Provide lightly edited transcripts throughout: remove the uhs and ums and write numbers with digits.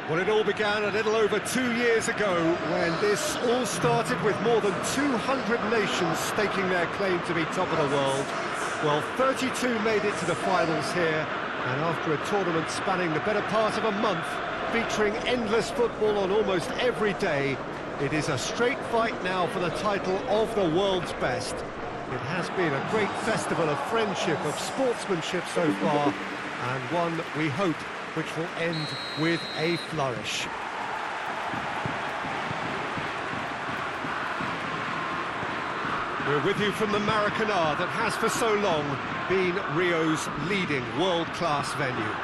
Well, it all began a little over 2 years ago when this all started with more than 200 nations staking their claim to be top of the world. Well, 32 made it to the finals here, and after a tournament spanning the better part of a month, featuring endless football on almost every day, it is a straight fight now for the title of the world's best. It has been a great festival of friendship, of sportsmanship so far, and one, we hope, which will end with a flourish. We're with you from the Maracanã that has for so long been Rio's leading world-class venue.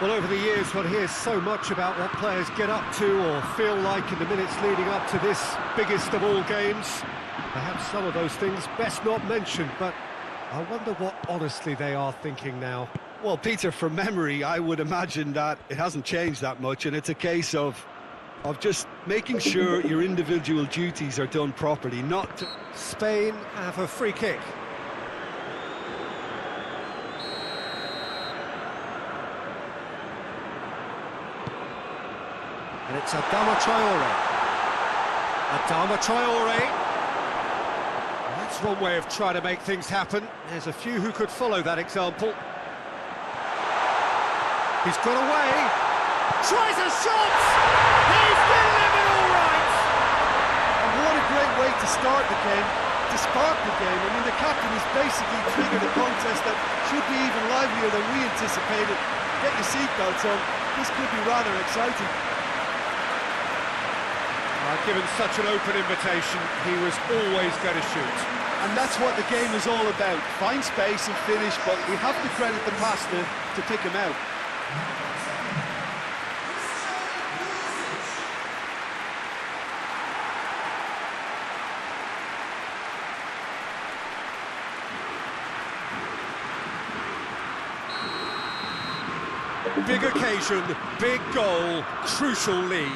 Well, over the years, one hears so much about what players get up to or feel like in the minutes leading up to this biggest of all games. Perhaps some of those things best not mentioned, but I wonder what honestly they are thinking now. Well, Peter, from memory, I would imagine that it hasn't changed that much, and it's a case of just making sure your individual duties are done properly, not to... Spain have a free kick. And it's Adama Traore. Adama Traore. That's one way of trying to make things happen. There's a few who could follow that example. He's got away. Tries a shot! He's delivered all right! And what a great way to start the game, to spark the game. I mean, the captain has basically triggered a contest that should be even livelier than we anticipated. Get your seatbelts on. This could be rather exciting. Given such an open invitation, he was always going to shoot. And that's what the game is all about. Find space and finish, but we have to credit the passer to pick him out. Big occasion, big goal, crucial lead.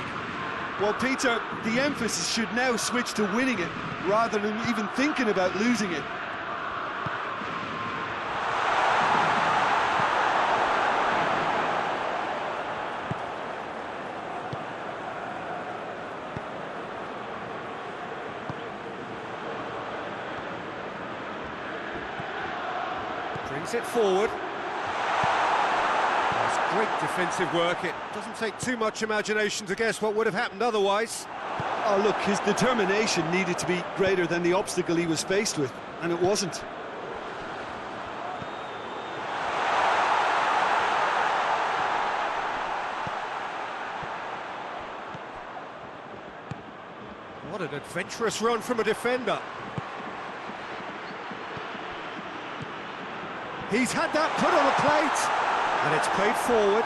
Well, Peter, the emphasis should now switch to winning it, rather than even thinking about losing it. Brings it forward. Great defensive work. It doesn't take too much imagination to guess what would have happened otherwise. Oh, look, his determination needed to be greater than the obstacle he was faced with, and it wasn't. What an adventurous run from a defender. He's had that put on a plate. And it's played forward.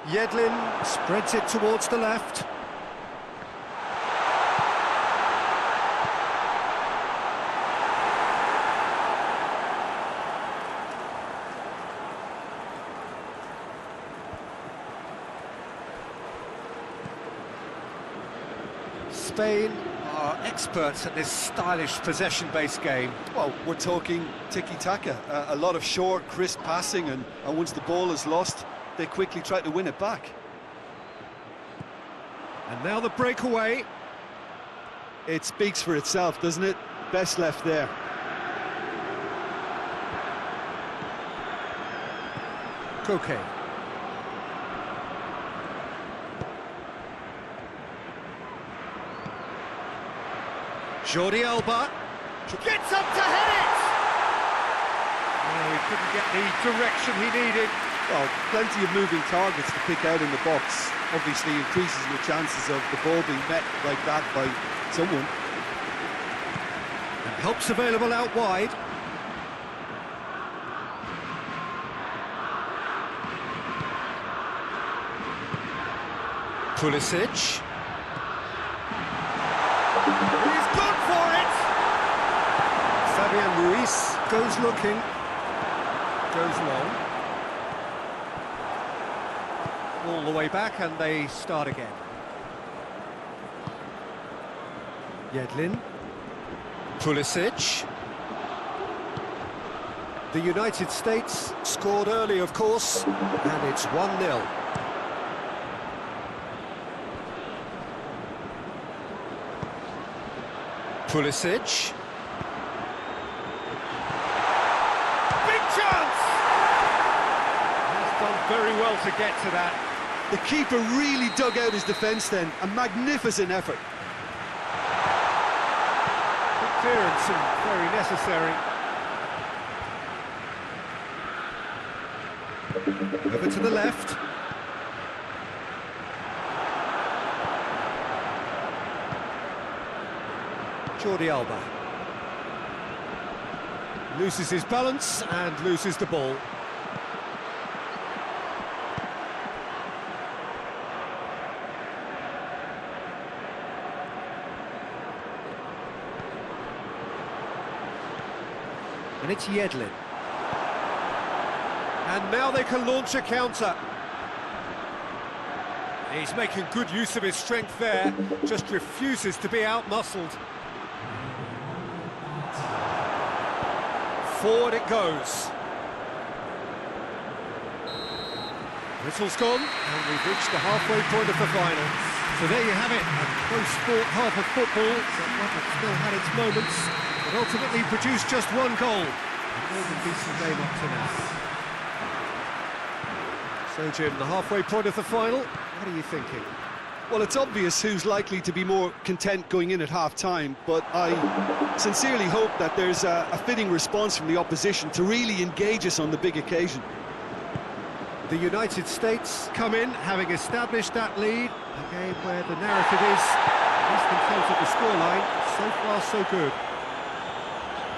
Yedlin spreads it towards the left. Spain are experts at this stylish possession-based game. Well, we're talking tiki-taka, a lot of short, crisp passing, and once the ball is lost, they quickly try to win it back. And now the breakaway. It speaks for itself, doesn't it? Best left there. Koke. Jordi Alba gets up to hit it! Oh, he couldn't get the direction he needed. Well, plenty of moving targets to pick out in the box. Obviously increases your chances of the ball being met like that by someone. And help's available out wide. Pulisic. He's gone for it! Fabian Ruiz goes looking. Goes long. All the way back, and they start again. Yedlin. Pulisic. The United States scored early, of course, and it's 1-0. Pulisic. Big chance! He's done very well to get to that. The keeper really dug out his defence then. A magnificent effort. Good clearance and very necessary. Over to the left. Jordi Alba. Loses his balance and loses the ball. And it's Yedlin. And now they can launch a counter. He's making good use of his strength there, just refuses to be outmuscled. Forward it goes. Whistle's gone, and we've reached the halfway point of the final. So there you have it, a close-fought half of football, that still had its moments, but ultimately produced just one goal. A very decent game up to now. So, Jim, the halfway point of the final, what are you thinking? Well, it's obvious who's likely to be more content going in at half-time, but I sincerely hope that there's a fitting response from the opposition to really engage us on the big occasion. The United States come in, having established that lead, a game where the narrative is, at least in terms of the scoreline, so far so good.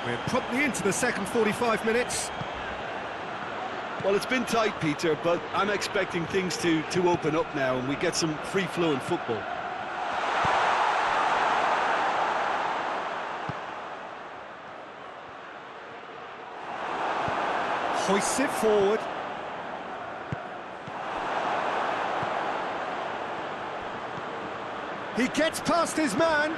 We're promptly into the second 45 minutes. Well, it's been tight, Peter, but I'm expecting things to open up now and we get some free-flowing football. Hoists it forward. He gets past his man.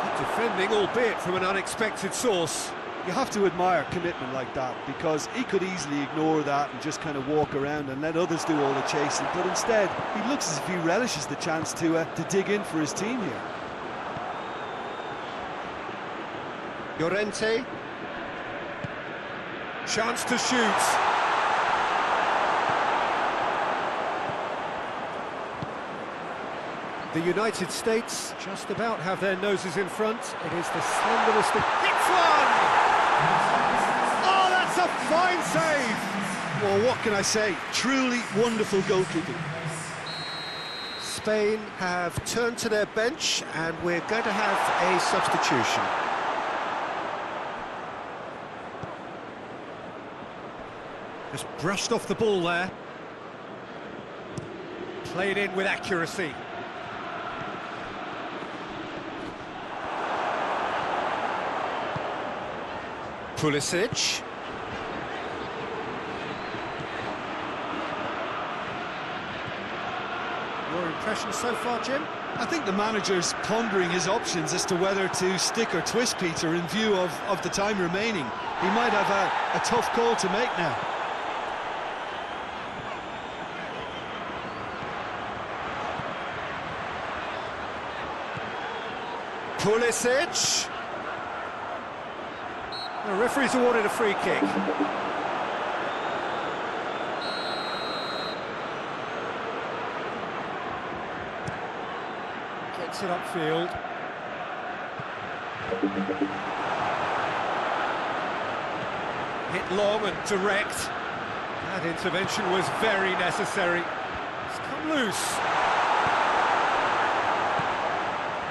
Good defending, albeit from an unexpected source. You have to admire commitment like that, because he could easily ignore that and just kind of walk around and let others do all the chasing, but instead he looks as if he relishes the chance to dig in for his team here. Llorente. Chance to shoot. The United States just about have their noses in front. It is the slenderest of... Hits one! Oh, that's a fine save! Well, what can I say? Truly wonderful goalkeeping. Spain have turned to their bench, and we're going to have a substitution. Just brushed off the ball there. Played in with accuracy. Pulisic. Your impression so far, Jim? I think the manager's pondering his options as to whether to stick or twist, Peter, in view of the time remaining. He might have a tough call to make now. Pulisic. The referee's awarded a free kick. Gets it upfield. Hit long and direct. That intervention was very necessary. It's come loose.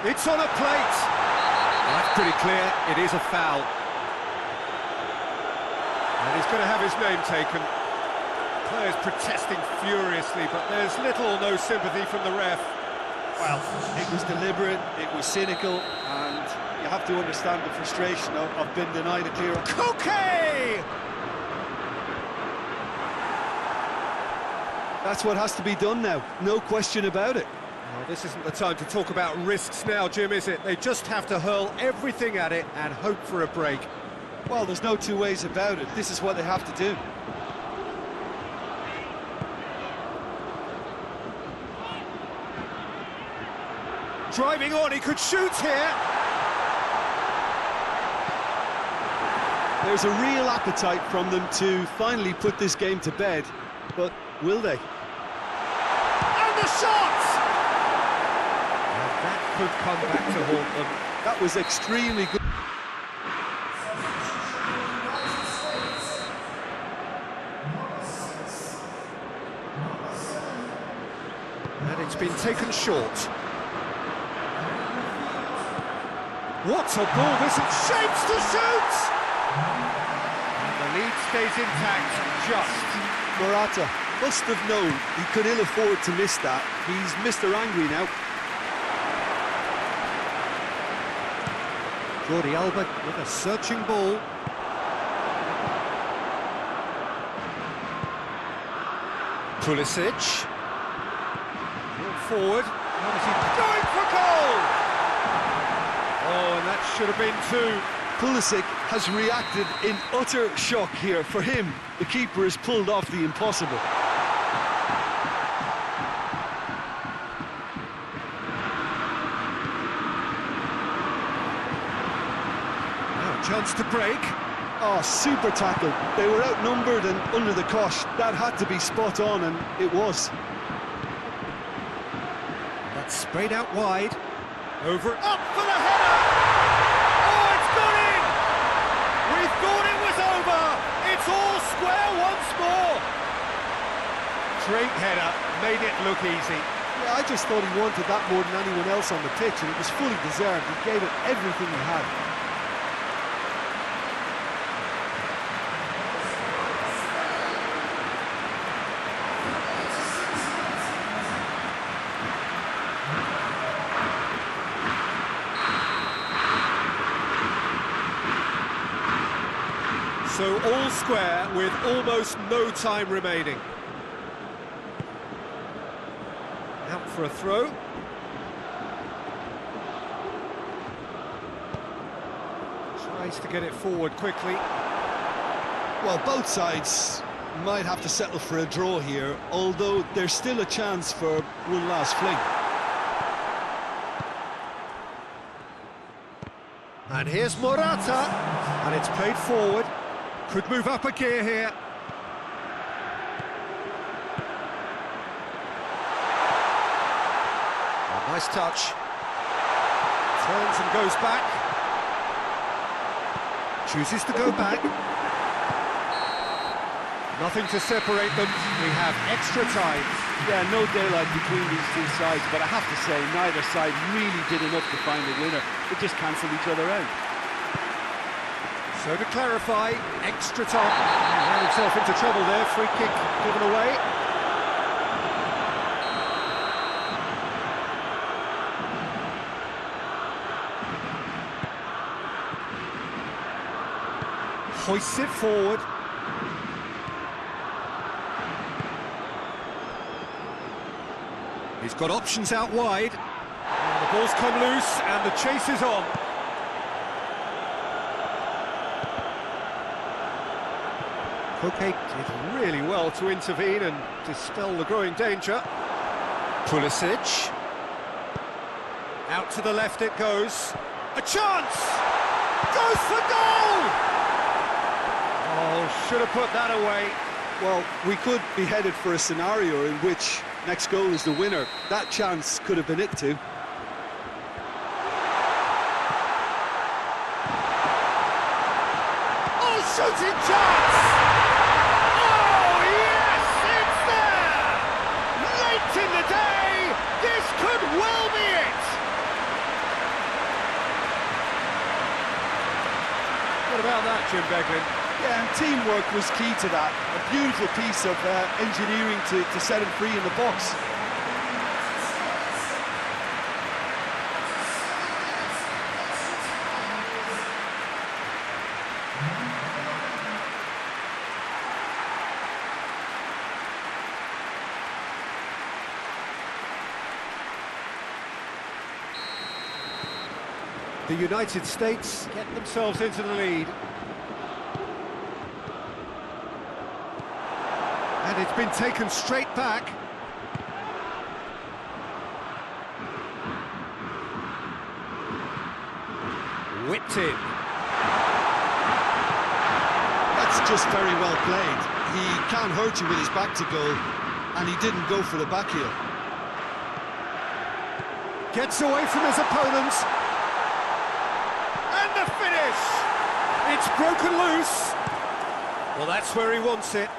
It's on a plate. That's pretty clear. It is a foul. And he's going to have his name taken. Players protesting furiously, but there's little or no sympathy from the ref. Well, it was deliberate, it was cynical, and you have to understand the frustration of being denied a clear... Koke! That's what has to be done now, no question about it. Well, this isn't the time to talk about risks now, Jim, is it? They just have to hurl everything at it and hope for a break. Well, there's no two ways about it. This is what they have to do. Driving on, he could shoot here. There's a real appetite from them to finally put this game to bed, but will they? And the shot! And that could come back to haunt them. That was extremely good. And it's been taken short. What a ball, this is shapes to shoot! And the lead stays intact, just. Morata must have known he could ill afford to miss that. He's Mr. Angry now. Jordi Alba with a searching ball. Pulisic. Forward. What is he going for goal? Oh, and that should have been two. Pulisic has reacted in utter shock here. For him, the keeper has pulled off the impossible. Now a chance to break. Oh, super tackle. They were outnumbered and under the cosh. That had to be spot on, and it was. That's sprayed out wide. Over, up for the header! Oh, it's gone in! We thought it was over! It's all square once more! Great header, made it look easy. Yeah, I just thought he wanted that more than anyone else on the pitch, and it was fully deserved. He gave it everything he had. So all square with almost no time remaining. Out for a throw. Tries to get it forward quickly. Well, both sides might have to settle for a draw here, although there's still a chance for one last fling. And here's Morata, and it's played forward. Could move up a gear here. Oh, nice touch. Turns and goes back. Chooses to go back. Nothing to separate them. We have extra time. Yeah, no daylight between these two sides, but I have to say, neither side really did enough to find a winner. They just cancelled each other out. So to clarify, extra time. He ran himself into trouble there. Free kick given away. Hoists it forward. He's got options out wide. And the ball's come loose and the chase is on. Koke did really well to intervene and dispel the growing danger. Pulisic. Out to the left it goes. A chance! Goes for goal! Oh, should have put that away. Well, we could be headed for a scenario in which next goal is the winner. That chance could have been it too. Oh, shooting chance! Oh, yes, it's there! Late in the day, this could well be it! What about that, Jim Beglin? Yeah, and teamwork was key to that. A beautiful piece of engineering to set him free in the box. The United States get themselves into the lead. And it's been taken straight back. Whipped in. That's just very well played. He can't hurt you with his back to goal, and he didn't go for the back heel. Gets away from his opponents. And the finish! It's broken loose. Well, that's where he wants it.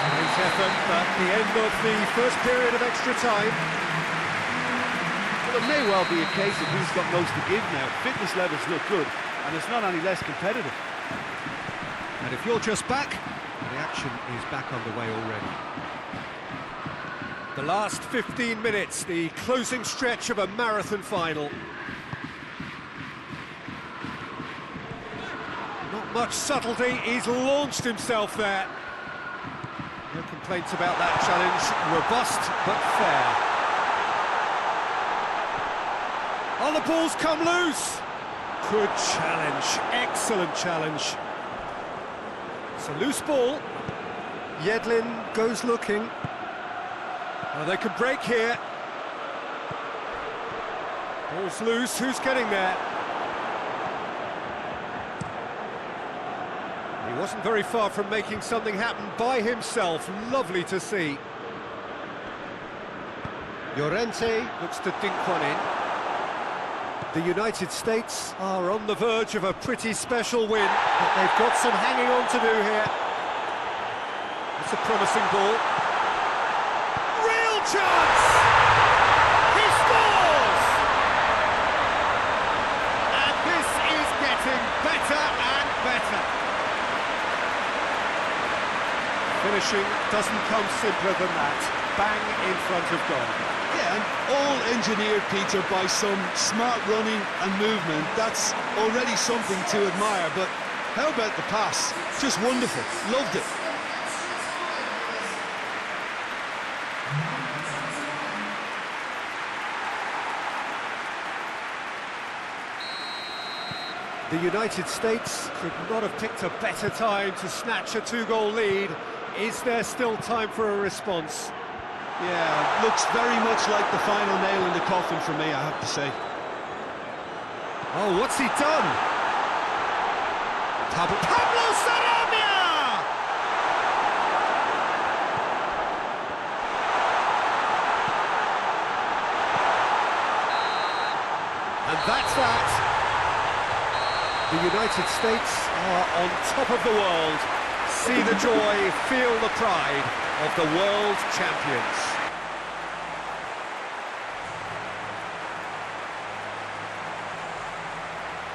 Great effort at the end of the first period of extra time. Well, it may well be a case of who's got most to give now. Fitness levels look good, and it's not any less competitive. And if you're just back, the action is back underway already. The last 15 minutes, the closing stretch of a marathon final. Not much subtlety, he's launched himself there. No complaints about that challenge, robust but fair. Oh, the ball's come loose! Good challenge, excellent challenge. It's a loose ball. Yedlin goes looking. Oh, they could break here. Ball's loose, who's getting there? He wasn't very far from making something happen by himself. Lovely to see. Llorente looks to dink one in. The United States are on the verge of a pretty special win, but they've got some hanging on to do here. It's a promising ball. Real chance! He scores! And this is getting better and better. Finishing doesn't come simpler than that. Bang in front of goal. Yeah, and all engineered, Peter, by some smart running and movement. That's already something to admire, but how about the pass? Just wonderful. Loved it. The United States could not have picked a better time to snatch a two-goal lead. Is there still time for a response? Yeah, looks very much like the final nail in the coffin for me, I have to say. Oh, what's he done? Pablo Sarabia! And that's that. The United States are on top of the world. See the joy, feel the pride of the world champions.